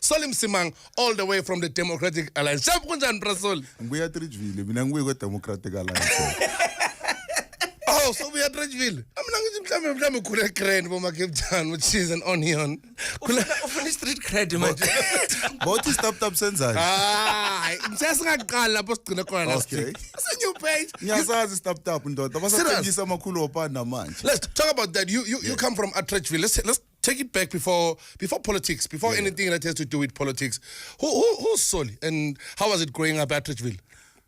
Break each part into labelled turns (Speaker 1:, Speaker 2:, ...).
Speaker 1: Solim Msimanga, all the way from the Democratic Alliance.
Speaker 2: We are Atteridgeville. We are Democratic Alliance.
Speaker 1: Oh, so we are Atteridgeville. I'm going to create with cheese and onion.
Speaker 3: Open street credit, man.
Speaker 2: What is top sensor?
Speaker 1: I'm just going to call up. Okay. It's a new page.
Speaker 2: Yes, I stop and let's
Speaker 1: talk about that. You come from Atteridgeville. Let's take it back before politics, before anything that has to do with politics. Who's Soli and how was it growing up at Atteridgeville?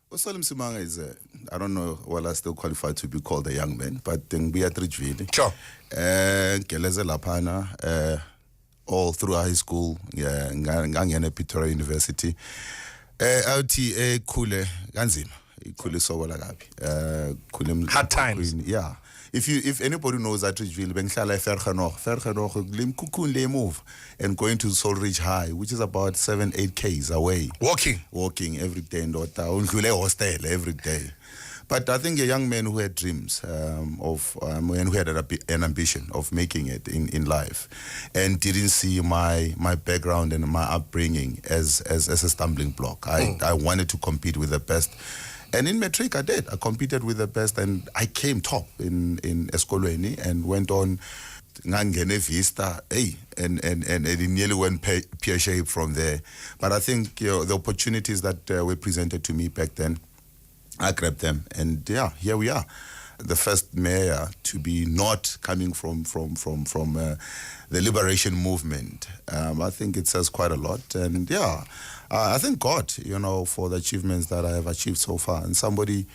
Speaker 2: Well, Msimanga is, I don't know whether I still qualified to be called a young man, but then we are Atteridgeville.
Speaker 1: Sure.
Speaker 2: Keleze Lapana, all through high school, ngangena Pretoria University. LTA Kule, Ganzima. Kule Sobola Gabi.
Speaker 1: Hard times.
Speaker 2: Yeah. If anybody knows Atteridgeville, Benglala Fergenoch, Lim Kukun Le move and going to Soul Ridge High, which is about 7-8 Ks away. Walking every day and hostel every day. But I think a young man who had dreams and who had an ambition of making it in life, and didn't see my background and my upbringing as a stumbling block. I wanted to compete with the best. And in matric, I did. I competed with the best, and I came top in Eskolweni and went on Ngangene Vista, and it nearly went pear shape from there. But I think the opportunities that were presented to me back then, I grabbed them, and here we are. The first mayor to be not coming from the liberation movement. I think it says quite a lot, and I thank God, for the achievements that I have achieved so far. And somebody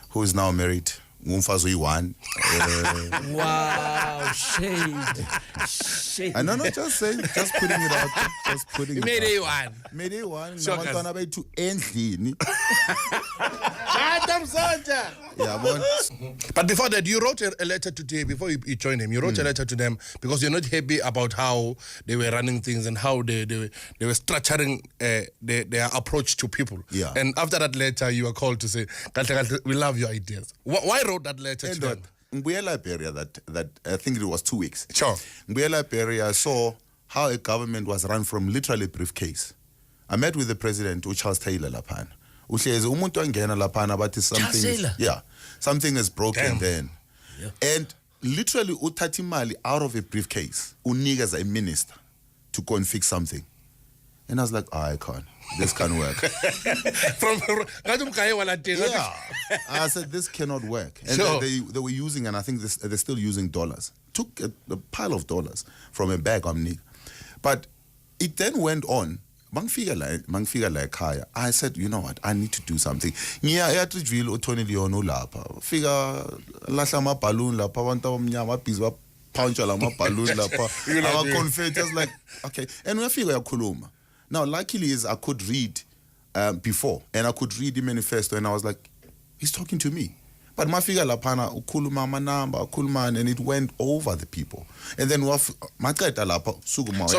Speaker 2: who is now married, Mumfazo Iwan.
Speaker 3: Wow, shade.
Speaker 2: I know, not just saying, just putting it out. Just putting it out.
Speaker 1: Made one.
Speaker 2: To endly. Yeah,
Speaker 1: but before that, you wrote a letter today, before you joined him, you wrote a letter to them because you're not happy about how they were running things and how they were structuring their approach to people.
Speaker 2: Yeah.
Speaker 1: And after that letter, you were called to say, we love your ideas. Why wrote that letter to them?
Speaker 2: Mbuya Liberia, that I think it was 2 weeks.
Speaker 1: Sure.
Speaker 2: Mbuya Liberia saw how a government was run from literally a briefcase. I met with the president, Charles Taylor Lapana. Something is broken. Then. Yeah. And literally utatimali out of a briefcase, unique as a minister to go and fix something. And I was like, I can't. This can't work. I said, this cannot work. And
Speaker 1: sure.
Speaker 2: they were using, and I think they're still using dollars. Took a pile of dollars from a bag on me. But it then went on. I said, you know what, I need to do something. Atteridgeville Tony Leon lapha. Fika lahla ma balloon lapha abantu abamnyama babhizi baphuntsha la ma balloon lapha. Our confetti was like, okay. And we figure yakhuluma. Now luckily is I could read before, and I could read the manifesto, and I was like, he's talking to me. But mafika lapana ukhuluma manamba ukhuluma, and it went over the people. And then so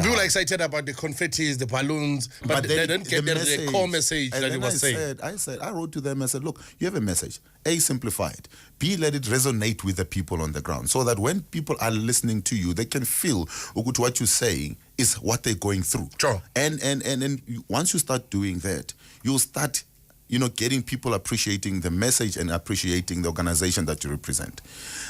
Speaker 1: people are excited about the confettis, the balloons, but they don't get the core message that he was saying.
Speaker 2: I wrote to them and said, look, you have a message. A, simplify it. B, let it resonate with the people on the ground, so that when people are listening to you, they can feel what you're saying is what they're going through.
Speaker 1: Sure.
Speaker 2: And once you start doing that, you'll start getting people appreciating the message and appreciating the organization that you represent.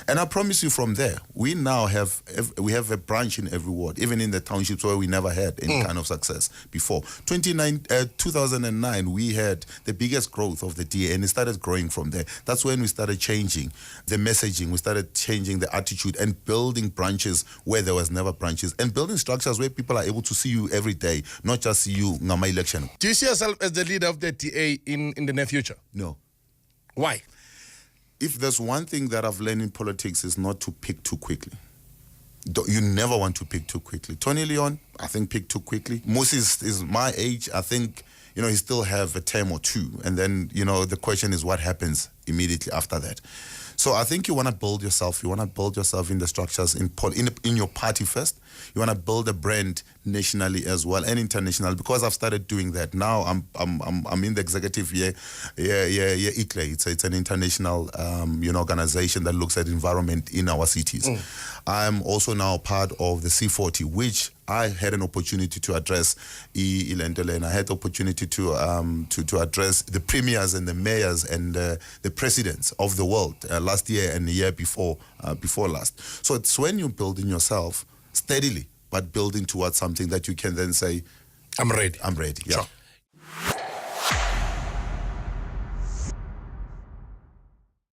Speaker 2: And I promise you from there, we now have a branch in every ward, even in the townships where we never had any kind of success before. 2009, we had the biggest growth of the DA, and it started growing from there. That's when we started changing the messaging, we started changing the attitude and building branches where there was never branches, and building structures where people are able to see you every day, not just see you in my election.
Speaker 1: Do you see yourself as the leader of the DA in the near future?
Speaker 2: No.
Speaker 1: Why?
Speaker 2: If there's one thing that I've learned in politics is not to pick too quickly. You never want to pick too quickly. Tony Leon, I think, picked too quickly. Moses is my age. I think, he still have a term or two. And then, the question is what happens immediately after that. So I think you want to build yourself. You want to build yourself in the structures in your party first. You want to build a brand nationally as well and internationally, because I've started doing that. Now I'm in the executive ICLE. It's an international organization that looks at environment in our cities. I'm also now part of the C40, which I had an opportunity to address Ilentole, and I had the opportunity to address the premiers and the mayors and the presidents of the world last year and the year before last. So it's when you're building yourself steadily, but building towards something that you can then say,
Speaker 1: I'm ready.
Speaker 2: I'm ready. Yeah.
Speaker 1: Sure.